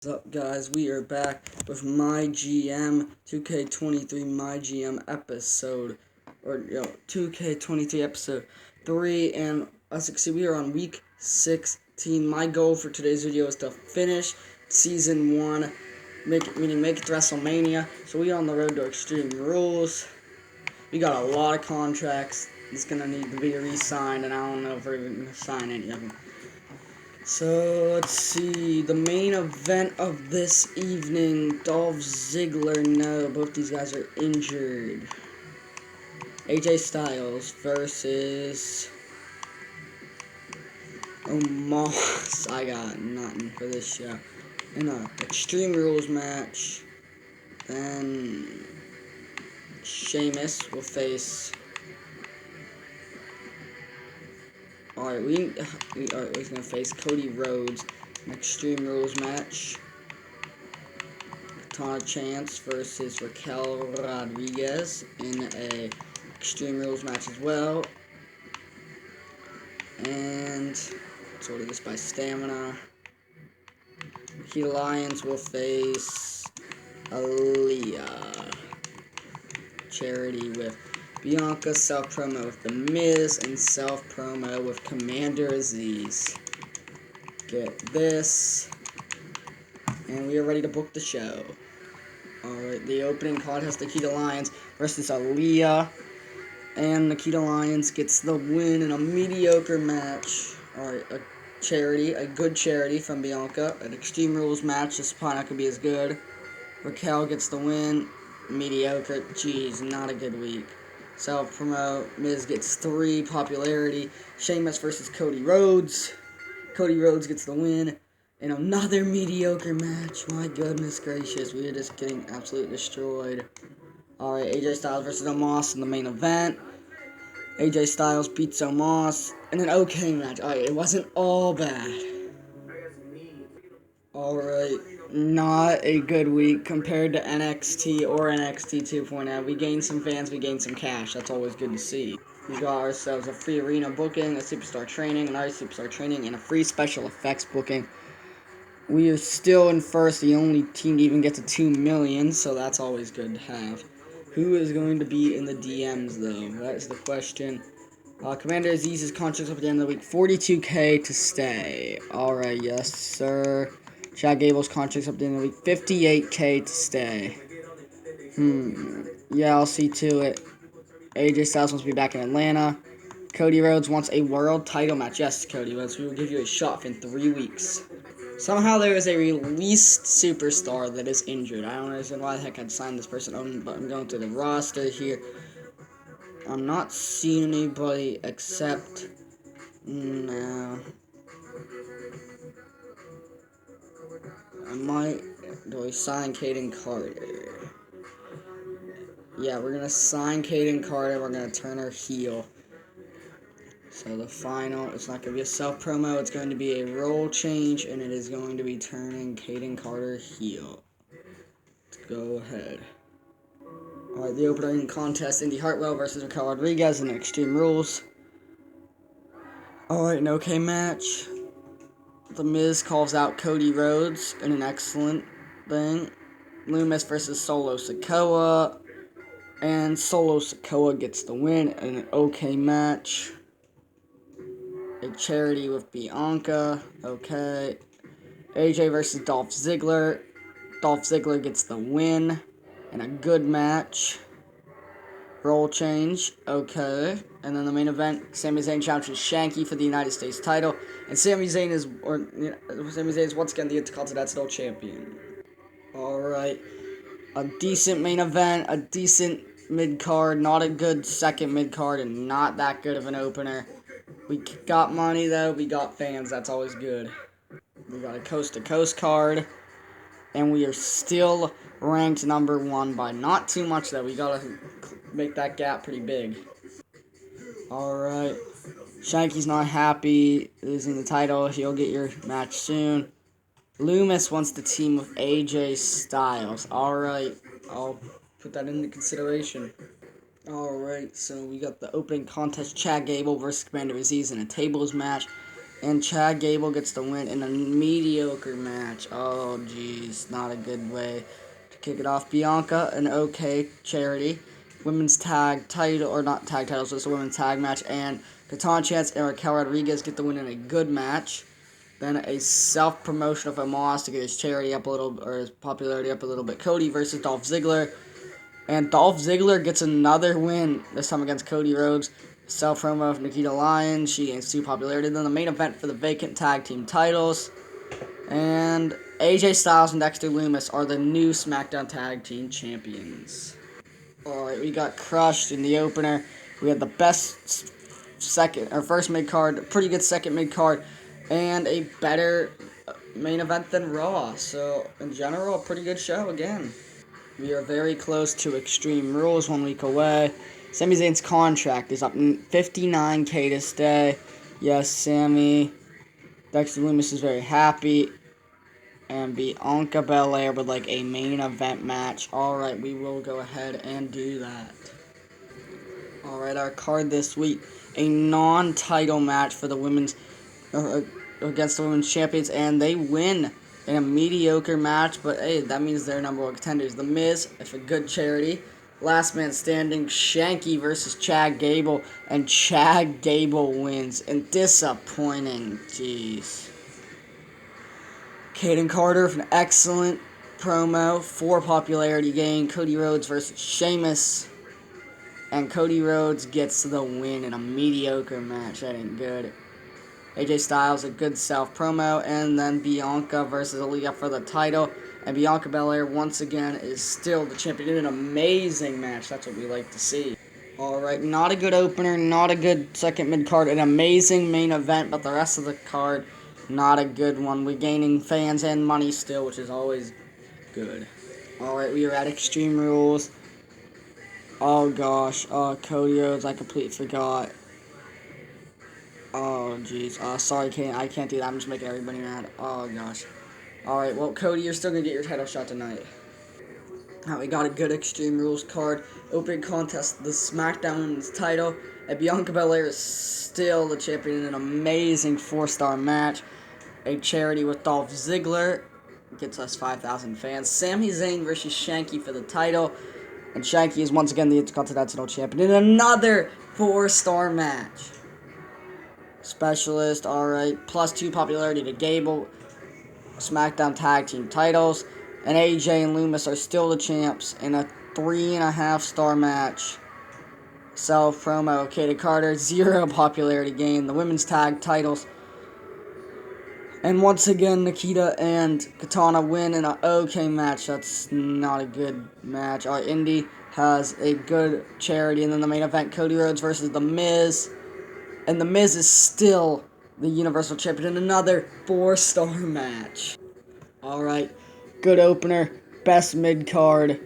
What's up, guys? We are back with My GM 2K23 My GM episode, 2K23 episode 3, and as you can see, we are on week 16. My goal for today's video is to finish season 1, make it to Wrestlemania. So we are on the road to Extreme Rules. We got a lot of contracts. It's gonna need to be re-signed, and I don't know if we're even gonna sign any of them. So, let's see, the main event of this evening, Dolph Ziggler, no, both these guys are injured. AJ Styles versus Omos. I got nothing for this show. In a Extreme Rules match, then Sheamus will face... Alright, we're gonna face Cody Rhodes in Extreme Rules match. Katana Chance versus Raquel Rodriguez in a Extreme Rules match as well. And let's order this by stamina. Nikita Lyons will face Aaliyah. Charity with Bianca, self-promo with The Miz, and self-promo with Commander Aziz. Get this. And we are ready to book the show. Alright, the opening contest, Nikita Lyons versus Aaliyah. And Nikita Lyons gets the win in a mediocre match. Alright, a good charity from Bianca. An Extreme Rules match, this probably not going to be as good. Raquel gets the win. Mediocre. Jeez, not a good week. Self-promote. Miz gets 3 popularity. Sheamus versus Cody Rhodes. Cody Rhodes gets the win in another mediocre match. My goodness gracious, we are just getting absolutely destroyed. Alright, AJ Styles versus Omos in the main event. AJ Styles beats Omos in an okay match. Alright, it wasn't all bad. Alright, not a good week compared to NXT or NXT 2.0. We gained some fans, we gained some cash. That's always good to see. We got ourselves a free arena booking, a superstar training, another superstar training, and a free special effects booking. We are still in first, the only team to even get to 2 million, so that's always good to have. Who is going to be in the DMs, though? That is the question. Commander Aziz's contract's up at the end of the week. 42K to stay. Alright, yes, sir. Chad Gable's contract's up at the end of the week. 58K to stay. Yeah, I'll see to it. AJ Styles wants to be back in Atlanta. Cody Rhodes wants a world title match. Yes, Cody Rhodes, we will give you a shot in 3 weeks. Somehow there is a released superstar that is injured. I don't understand why the heck I'd sign this person, but I'm going through the roster here. I'm not seeing anybody except... No. Do I sign Caden Carter? Yeah, we're going to sign Caden Carter. We're going to turn her heel. So the final, it's not going to be a self-promo. It's going to be a role change, and it is going to be turning Caden Carter heel. Let's go ahead. Alright, the opening contest, Indy Hartwell versus Raquel Rodriguez in Extreme Rules. Alright, an okay match. The Miz calls out Cody Rhodes in an excellent thing. Loomis versus Solo Sikoa. And Solo Sikoa gets the win in an okay match. A charity with Bianca. Okay. AJ versus Dolph Ziggler. Dolph Ziggler gets the win in a good match. Role change. Okay. And then the main event, Sami Zayn challenges Shanky for the United States title. And Sami Zayn is once again the Intercontinental Champion. Alright. A decent main event, a decent mid-card, not a good second mid-card, and not that good of an opener. We got money, though. We got fans. That's always good. We got a coast-to-coast card. And we are still ranked number 1 by not too much, though. We gotta make that gap pretty big. Alright. Shanky's not happy losing the title. He'll get your match soon. Loomis wants to team with AJ Styles. Alright. I'll put that into consideration. Alright, so we got the opening contest, Chad Gable versus Commander Aziz in a tables match. And Chad Gable gets the win in a mediocre match. Oh, jeez. Not a good way to kick it off. Bianca, an okay charity. Women's tag title, or not tag titles, it's a women's tag match. And Katana Chance and Raquel Rodriguez get the win in a good match. Then a self-promotion of Omos to get his charity up a little, or his popularity up a little bit. Cody versus Dolph Ziggler. And Dolph Ziggler gets another win, this time against Cody Rhodes. Self-promo of Nikita Lyons. She gains 2 popularity. Then the main event for the vacant tag team titles. And AJ Styles and Dexter Lumis are the new SmackDown Tag Team Champions. Alright, we got crushed in the opener. We had the best first mid card, pretty good second mid card, and a better main event than Raw. So, in general, a pretty good show again. We are very close to Extreme Rules, 1 week away. Sami Zayn's contract is up 59K to stay. Yes, Sami. Dexter Lumis is very happy. And Bianca Belair would like a main event match. Alright, we will go ahead and do that. Alright, our card this week. A non-title match for the women's against the women's champions, and they win in a mediocre match, but hey, that means they're number 1 contenders. The Miz, it's a good charity. Last man standing, Shanky versus Chad Gable, and Chad Gable wins. And disappointing, jeez. Caden Carter with an excellent promo for popularity gain. Cody Rhodes versus Sheamus. And Cody Rhodes gets the win in a mediocre match. That ain't good. AJ Styles, a good self-promo. And then Bianca versus Aaliyah for the title. And Bianca Belair, once again, is still the champion in an amazing match. That's what we like to see. Alright, not a good opener, not a good second mid-card. An amazing main event, but the rest of the card, not a good one. We're gaining fans and money still, which is always good. Alright, we are at Extreme Rules. Oh gosh, Cody Rhodes, I completely forgot. Oh jeez, sorry, I can't do that. I'm just making everybody mad. Oh gosh. Alright, well, Cody, you're still gonna get your title shot tonight. We got a good Extreme Rules card. Opening contest, the SmackDown Women's title. And Bianca Belair is still the champion in an amazing 4-star match. A charity with Dolph Ziggler. Gets us 5,000 fans. Sami Zayn versus Shanky for the title. And Shanky is once again the Intercontinental Champion in another 4-star match. Specialist, alright. +2 popularity to Gable. SmackDown Tag Team titles. And AJ and Lumis are still the champs in a 3.5-star match. Self-promo, Katie Carter, 0 popularity gain. The women's tag titles. And once again, Nikita and Katana win in an okay match. That's not a good match. Our Indy has a good charity. And then the main event, Cody Rhodes versus The Miz. And The Miz is still the Universal Champion in another 4-star match. Alright, good opener, best mid-card,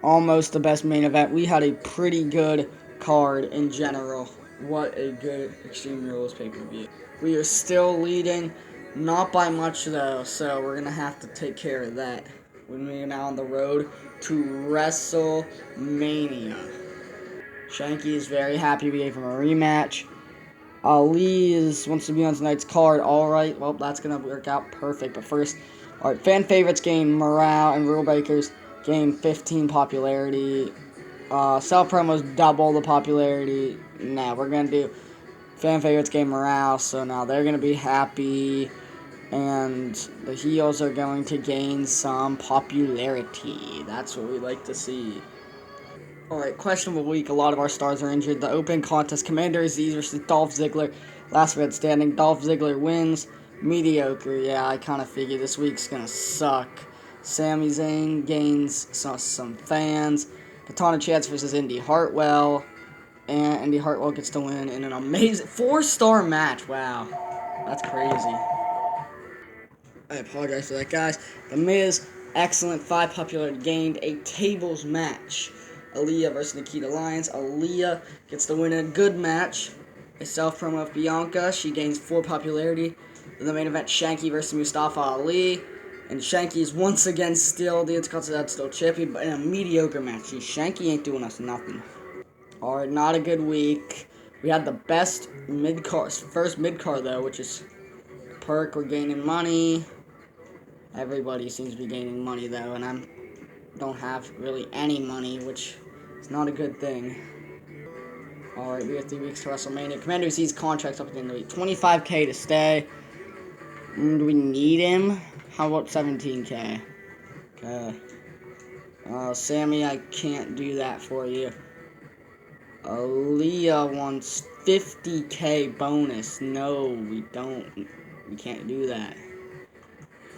almost the best main event. We had a pretty good card in general. What a good Extreme Rules pay-per-view. We are still leading, not by much though, so we're going to have to take care of that when we are now on the road to Wrestlemania. Shanky is very happy we gave him a rematch. Ali wants to be on tonight's card. Alright, well, that's going to work out perfect. But first, alright, fan favorites gain morale, and rule breakers gain 15 popularity. Self promos double the popularity. Nah, we're going to do fan favorites gain morale, so now they're going to be happy. And the heels are going to gain some popularity. That's what we like to see. Alright, questionable week. A lot of our stars are injured. The open contest, Commander Aziz versus Dolph Ziggler. Last man standing. Dolph Ziggler wins. Mediocre. Yeah, I kind of figured this week's going to suck. Sami Zayn gains some fans. Katana Chance versus Indy Hartwell. And Indy Hartwell gets to win in an amazing 4-star match. Wow. That's crazy. I apologize for that, guys. The Miz, excellent 5 popularity gained. A tables match. Aaliyah versus Nikita Lyons. Aaliyah gets the win in a good match. A self-promo of Bianca. She gains 4 popularity. Then the main event, Shanky versus Mustafa Ali. And Shanky is once again still the Intercontinental Champion, but in a mediocre match. Shanky ain't doing us nothing. Alright, not a good week. We had the best mid-card, first mid-card though, which is Perk, we're gaining money. Everybody seems to be gaining money, though, and I don't have really any money, which is not a good thing. Alright, we have 3 weeks to WrestleMania. Commander Z's contract's up at the end of the week. 25K to stay. Do we need him? How about 17K? Okay. Sammy, I can't do that for you. Aaliyah wants 50K bonus. No, we don't. We can't do that.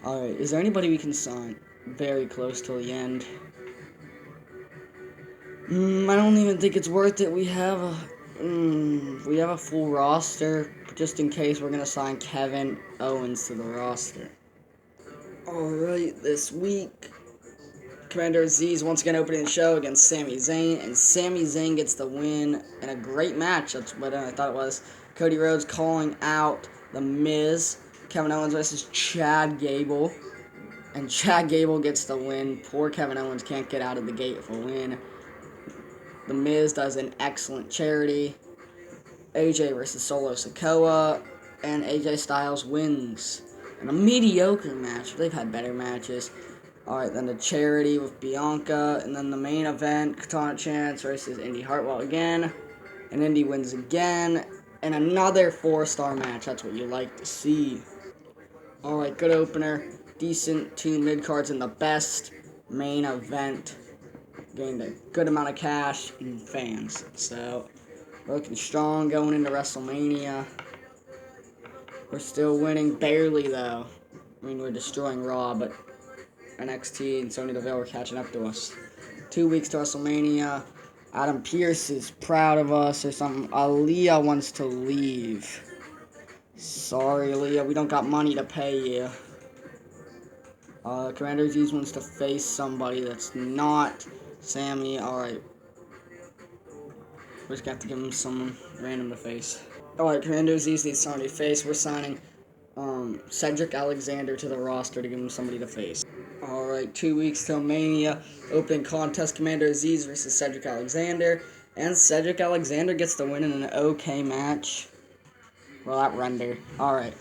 Alright, is there anybody we can sign? Very close till the end. I don't even think it's worth it. We have a full roster. Just in case, we're gonna sign Kevin Owens to the roster. Alright, this week, Commander Aziz once again opening the show against Sami Zayn, and Sami Zayn gets the win in a great match. That's what I thought it was. Cody Rhodes calling out The Miz. Kevin Owens versus Chad Gable, and Chad Gable gets the win. Poor Kevin Owens can't get out of the gate with a win. The Miz does an excellent charity. AJ versus Solo Sikoa, and AJ Styles wins. In a mediocre match. They've had better matches. Alright, then the charity with Bianca, and then the main event, Katana Chance versus Indy Hartwell again. And Indy wins again. And another 4-star match. That's what you like to see. Alright, good opener. Decent 2 mid-cards in the best main event. Gained a good amount of cash and fans. So, looking strong going into WrestleMania. We're still winning, barely though. I mean, we're destroying Raw, but NXT and Sonya Deville are catching up to us. 2 weeks to WrestleMania. Adam Pearce is proud of us or something. Aaliyah wants to leave. Sorry, Aaliyah, we don't got money to pay you. Commander Aziz wants to face somebody that's not Sammy. Alright. We're just gonna have to give him someone random to face. Alright, Commander Aziz needs somebody to face. We're signing Cedric Alexander to the roster to give him somebody to face. Alright, 2 weeks till Mania. Opening contest, Commander Aziz versus Cedric Alexander. And Cedric Alexander gets the win in an okay match. Well, that render. Alright.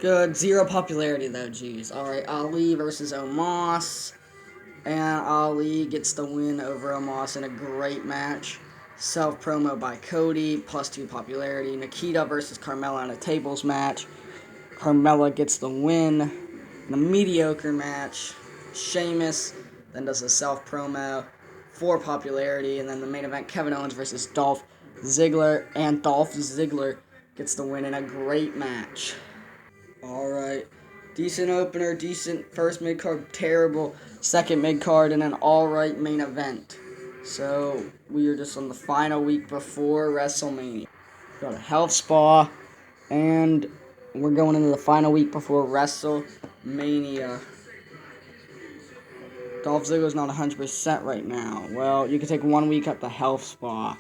Good. 0 popularity, though, jeez. Alright, Ali versus Omos. And Ali gets the win over Omos in a great match. Self-promo by Cody, plus 2 popularity. Nikita versus Carmella in a tables match. Carmella gets the win in a mediocre match. Sheamus then does a self-promo, 4 popularity, and then the main event, Kevin Owens versus Dolph Ziggler, and Dolph Ziggler gets the win in a great match. Alright, decent opener, decent first mid-card, terrible second mid-card, and an alright main event. So, we are just on the final week before WrestleMania. Got a health spa, and we're going into the final week before WrestleMania. Dolph Ziggler's not 100% right now. Well, you can take 1 week at the health spa.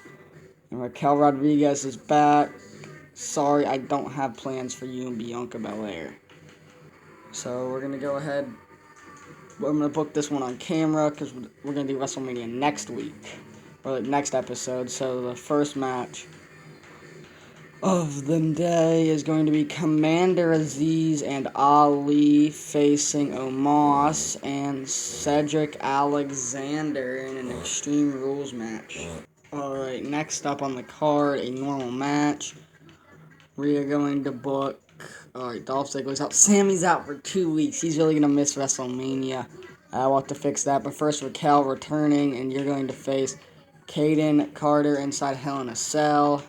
And Raquel Rodriguez is back. Sorry, I don't have plans for you and Bianca Belair. So we're going to go ahead. I'm going to book this one on camera because we're going to do WrestleMania next week. Or next episode. So the first match of the day is going to be Commander Aziz and Ali facing Omos and Cedric Alexander in an Extreme Rules match. Alright, next up on the card, a normal match. We are going to book... Alright, Dolph Ziggler's out. Sammy's out for 2 weeks. He's really going to miss WrestleMania. I'll have to fix that. But first, Raquel returning, and you're going to face Kaden Carter inside Hell in a Cell.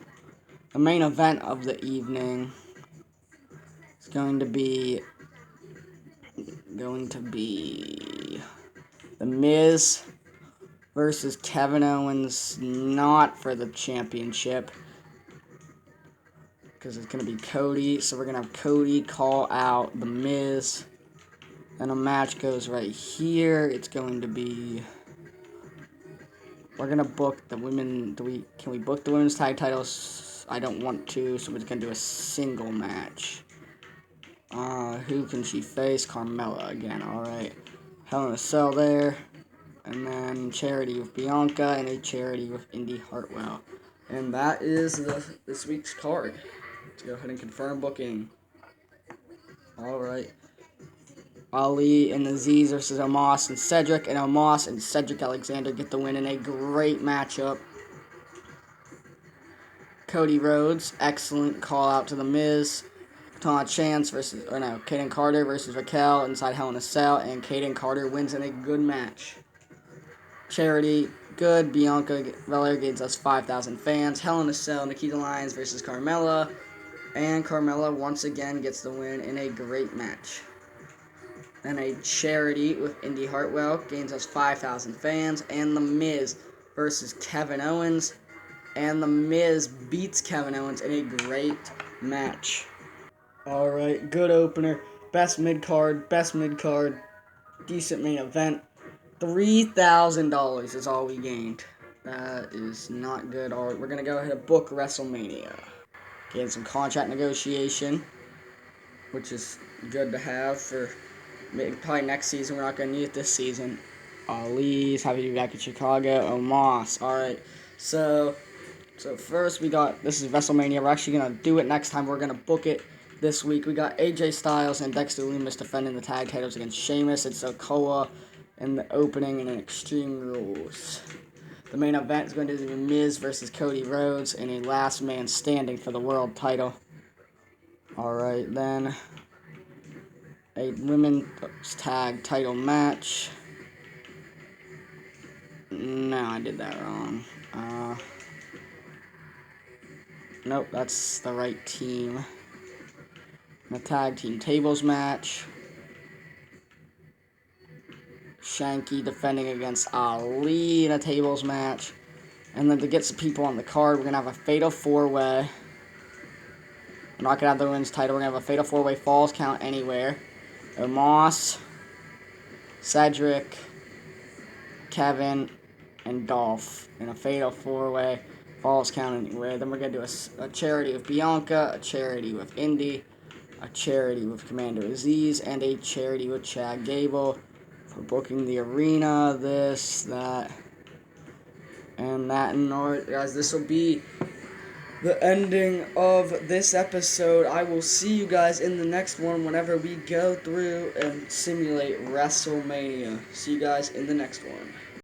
The main event of the evening is going to be The Miz versus Kevin Owens, not for the championship, because it's going to be Cody. So we're going to have Cody call out The Miz, and a match goes right here. It's going to be... We're going to book the women... Can we book the women's tag titles? I don't want to, so we're just going to do a single match. Who can she face? Carmella again, alright. Hell in a Cell there. And then charity with Bianca and a charity with Indy Hartwell. And that is this week's card. Let's go ahead and confirm booking. Alright. Ali and Aziz versus Omos and Cedric. And Omos and Cedric Alexander get the win in a great matchup. Cody Rhodes, excellent call out to The Miz. Kaden Carter versus Raquel inside Hell in a Cell, and Kaden Carter wins in a good match. Charity, good. Bianca Belair gains us 5,000 fans. Hell in a Cell, Nikita Lyons versus Carmella, and Carmella once again gets the win in a great match. Then a Charity with Indy Hartwell gains us 5,000 fans, and The Miz versus Kevin Owens, and The Miz beats Kevin Owens in a great match. Alright, good opener. Best mid-card, decent main event. $3,000 is all we gained. That is not good. Alright, we're going to go ahead and book WrestleMania. Getting some contract negotiation, which is good to have for maybe probably next season. We're not going to need it this season. Ali's happy to be back in Chicago. Omos. Alright, so first we got, this is WrestleMania. We're actually going to do it next time. We're going to book it this week. We got AJ Styles and Dexter Lumis defending the tag titles against Sheamus and Sikoa in the opening and in Extreme Rules. The main event is going to be Miz versus Cody Rhodes in a last man standing for the world title. Alright, then a women's tag title match. No, I did that wrong. Nope, that's the right team. A tag team tables match. Shanky defending against Ali in a tables match. And then to get some people on the card, we're going to have a Fatal 4-Way. We're not going to have the women's title. We're going to have a Fatal 4-Way Falls Count Anywhere. Omos, Cedric, Kevin, and Dolph in a Fatal 4-Way Falls Count Anywhere. Then we're going to do a charity with Bianca, a charity with Indy, a charity with Commander Aziz, and a charity with Chad Gable for booking the arena, this, that, and that. And all right, guys, this will be the ending of this episode. I will see you guys in the next one whenever we go through and simulate WrestleMania. See you guys in the next one.